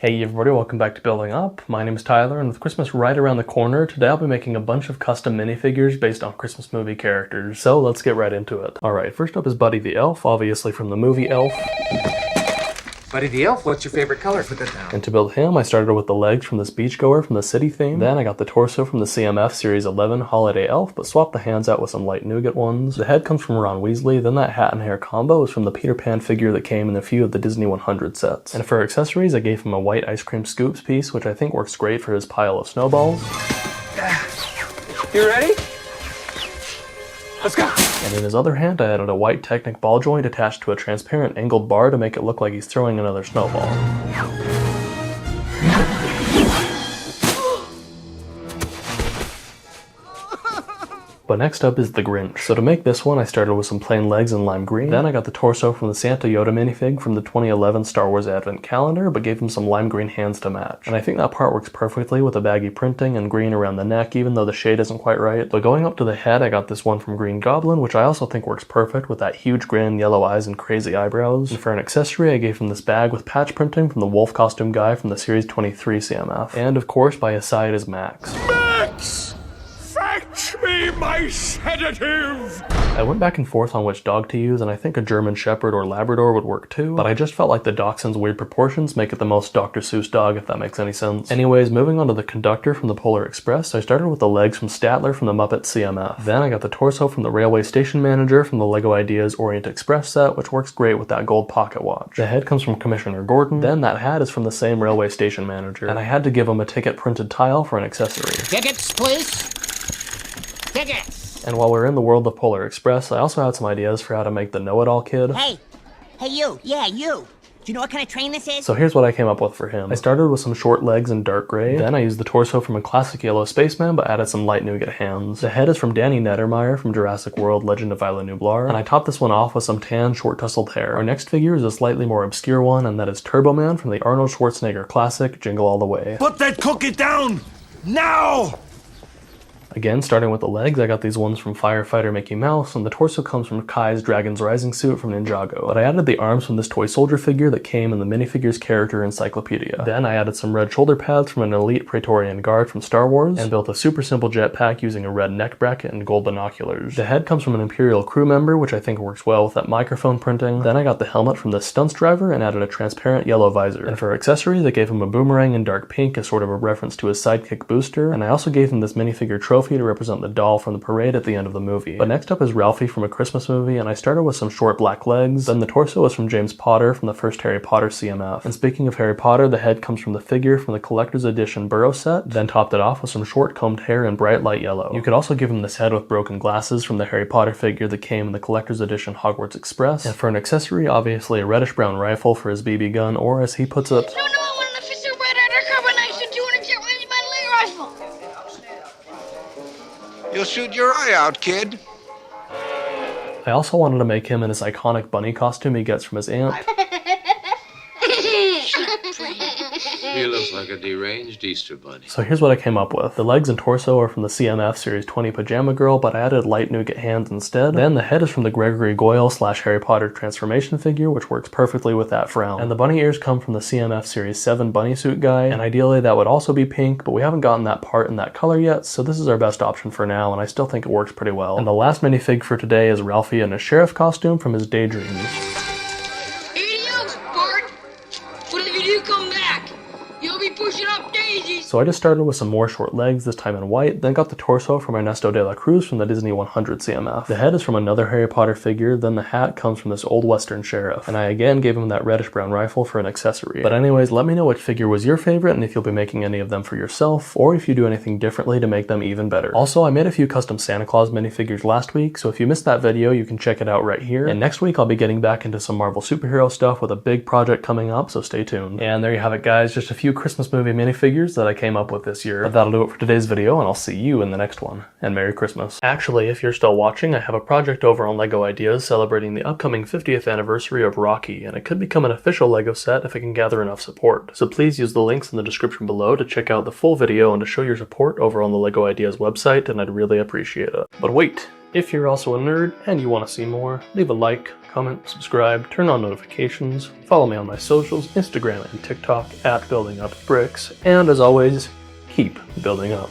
Hey everybody, welcome back to Building Up. My name is Tyler, and with Christmas right around the corner, today I'll be making a bunch of custom minifigures based on Christmas movie characters. So let's get right into it. Alright, first up is Buddy the Elf, obviously from the movie Elf. Buddy the Elf, what's your favorite color? Put that down. And to build him, I started with the legs from this beachgoer from the city theme. Then I got the torso from the CMF Series 11 Holiday Elf, but swapped the hands out with some light nougat ones. The head comes from Ron Weasley, then that hat and hair combo is from the Peter Pan figure that came in a few of the Disney 100 sets. And for accessories, I gave him a white ice cream scoops piece, which I think works great for his pile of snowballs. You ready? Let's go! And in his other hand, I added a white Technic ball joint attached to a transparent angled bar to make it look like he's throwing another snowball. But next up is the Grinch. So to make this one, I started with some plain legs in lime green. Then I got the torso from the Santa Yoda minifig from the 2011 Star Wars Advent Calendar, but gave him some lime green hands to match. And I think that part works perfectly with the baggy printing and green around the neck, even though the shade isn't quite right. But going up to the head, I got this one from Green Goblin, which I also think works perfect with that huge grin, yellow eyes, and crazy eyebrows. And for an accessory, I gave him this bag with patch printing from the wolf costume guy from the Series 23 CMF. And of course, by his side is Max. Max! Fetch me my sedative! I went back and forth on which dog to use, and I think a German Shepherd or Labrador would work too, but I just felt like the Dachshund's weird proportions make it the most Dr. Seuss dog, if that makes any sense. Anyways, moving on to the conductor from the Polar Express, I started with the legs from Statler from the Muppet CMF. Then I got the torso from the Railway Station Manager from the LEGO Ideas Orient Express set, which works great with that gold pocket watch. The head comes from Commissioner Gordon, then that hat is from the same Railway Station Manager, and I had to give him a ticket printed tile for an accessory. Tickets, please. Tickets! And while we're in the world of Polar Express, I also had some ideas for how to make the know-it-all kid. Hey, you. Yeah, you. Do you know what kind of train this is? So here's what I came up with for him. I started with some short legs in dark gray. Then I used the torso from a classic yellow spaceman, but added some light nougat hands. The head is from Danny Nettermeyer from Jurassic World Legend of Isla Nublar, and I topped this one off with some tan, short tousled hair. Our next figure is a slightly more obscure one, and that is Turboman from the Arnold Schwarzenegger classic Jingle All the Way. Put that cookie down! Now! Again, starting with the legs, I got these ones from Firefighter Mickey Mouse, and the torso comes from Kai's Dragon's Rising suit from Ninjago. But I added the arms from this toy soldier figure that came in the minifigures character encyclopedia. Then I added some red shoulder pads from an elite Praetorian Guard from Star Wars, and built a super simple jetpack using a red neck bracket and gold binoculars. The head comes from an Imperial crew member, which I think works well with that microphone printing. Then I got the helmet from the stunts driver and added a transparent yellow visor. And for accessories, I gave him a boomerang in dark pink as sort of a reference to his sidekick Booster, and I also gave him this minifigure trophy to represent the doll from the parade at the end of the movie. But next up is Ralphie from A Christmas Movie, and I started with some short black legs. Then the torso is from James Potter from the first Harry Potter CMF. And speaking of Harry Potter, the head comes from the figure from the collector's edition Burrow set, then topped it off with some short combed hair in bright light yellow. You could also give him this head with broken glasses from the Harry Potter figure that came in the collector's edition Hogwarts Express. And for an accessory, obviously a reddish brown rifle for his BB gun, or as he puts it, You'll shoot your eye out, kid. I also wanted to make him in his iconic bunny costume he gets from his aunt. He looks like a deranged Easter bunny. So here's what I came up with. The legs and torso are from the CMF Series 20 Pajama Girl, but I added light nougat hands instead. Then the head is from the Gregory Goyle / Harry Potter transformation figure, which works perfectly with that frown. And the bunny ears come from the CMF Series 7 bunny suit guy, and ideally that would also be pink, but we haven't gotten that part in that color yet, so this is our best option for now, and I still think it works pretty well. And the last minifig for today is Ralphie in a sheriff costume from his Daydreams. Pushing up daisies. So I just started with some more short legs, this time in white, then got the torso from Ernesto de la Cruz from the Disney 100 CMF. The head is from another Harry Potter figure, then the hat comes from this old western sheriff, and I again gave him that reddish brown rifle for an accessory. But anyways, let me know which figure was your favorite and if you'll be making any of them for yourself, or if you do anything differently to make them even better. Also, I made a few custom Santa Claus minifigures last week, so if you missed that video, you can check it out right here. And next week, I'll be getting back into some Marvel superhero stuff with a big project coming up, so stay tuned. And there you have it, guys, just a few Christmas movie minifigures that I came up with this year. But that'll do it for today's video, and I'll see you in the next one. And Merry Christmas. Actually, if you're still watching, I have a project over on LEGO Ideas celebrating the upcoming 50th anniversary of Rocky, and it could become an official LEGO set if it can gather enough support. So please use the links in the description below to check out the full video and to show your support over on the LEGO Ideas website, and I'd really appreciate it. But wait! If you're also a nerd and you want to see more, leave a like, comment, subscribe, turn on notifications, follow me on my socials, Instagram and TikTok @BuildingUpBricks, and as always, keep building up.